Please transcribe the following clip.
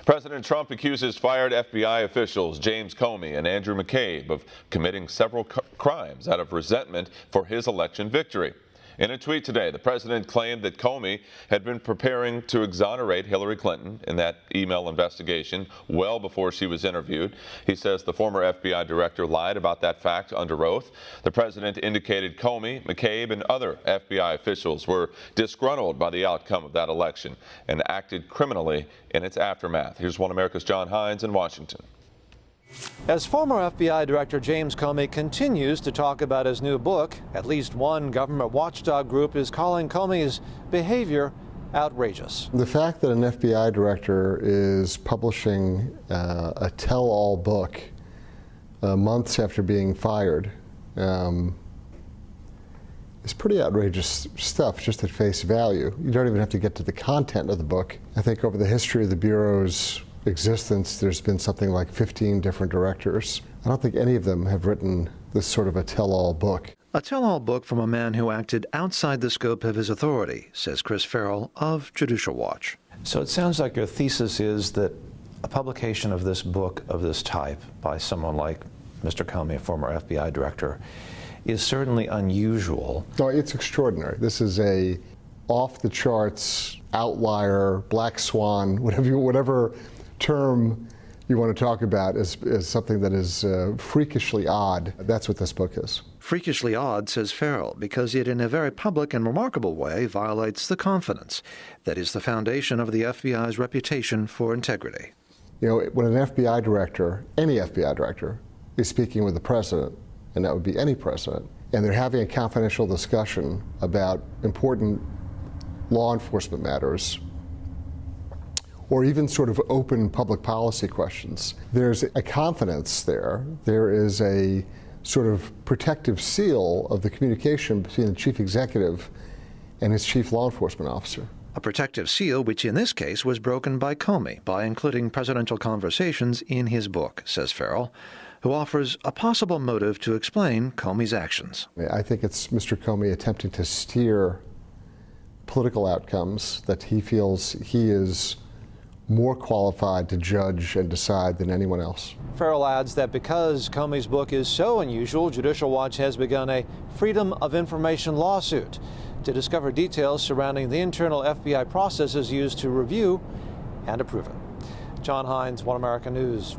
President Trump accuses fired FBI officials James Comey and Andrew McCabe of committing several crimes out of resentment for his election victory. In a tweet today, the president claimed that Comey had been preparing to exonerate Hillary Clinton in that email investigation well before she was interviewed. He says the former FBI director lied about that fact under oath. The president indicated Comey, McCabe, and other FBI officials were disgruntled by the outcome of that election and acted criminally in its aftermath. Here's One America's John Hines in Washington. As former FBI Director James Comey continues to talk about his new book, at least one government watchdog group is calling Comey's behavior outrageous. The fact that an FBI director is publishing a tell-all book months after being fired is pretty outrageous stuff, just at face value. You don't even have to get to the content of the book. I think over the history of the Bureau's existence, there's been something like 15 different directors. I don't think any of them have written this sort of a tell-all book. A tell-all book from a man who acted outside the scope of his authority, says Farrell of Judicial Watch. So it sounds like your thesis is that a publication of this book of this type by someone like Mr. Comey, a former FBI director, is certainly unusual. No, it's extraordinary. This is a off-the-charts, outlier, black swan, whatever term you want to talk about is something that is freakishly odd. That's what this book is. Freakishly odd, says Farrell, because it in a very public and remarkable way violates the confidence that is the foundation of the FBI's reputation for integrity. You know, when an FBI director, any FBI director, is speaking with the president, and that would be any president, and they're having a confidential discussion about important law enforcement matters, or even sort of open public policy questions, there's a confidence there. There is a sort of protective seal of the communication between the chief executive and his chief law enforcement officer. A protective seal which in this case was broken by Comey by including presidential conversations in his book, says Farrell, who offers a possible motive to explain Comey's actions. I think it's Mr. Comey attempting to steer political outcomes that he feels he is more qualified to judge and decide than anyone else. Farrell adds that because Comey's book is so unusual, Judicial Watch has begun a Freedom of Information lawsuit to discover details surrounding the internal FBI processes used to review and approve it. John Hines, One America News.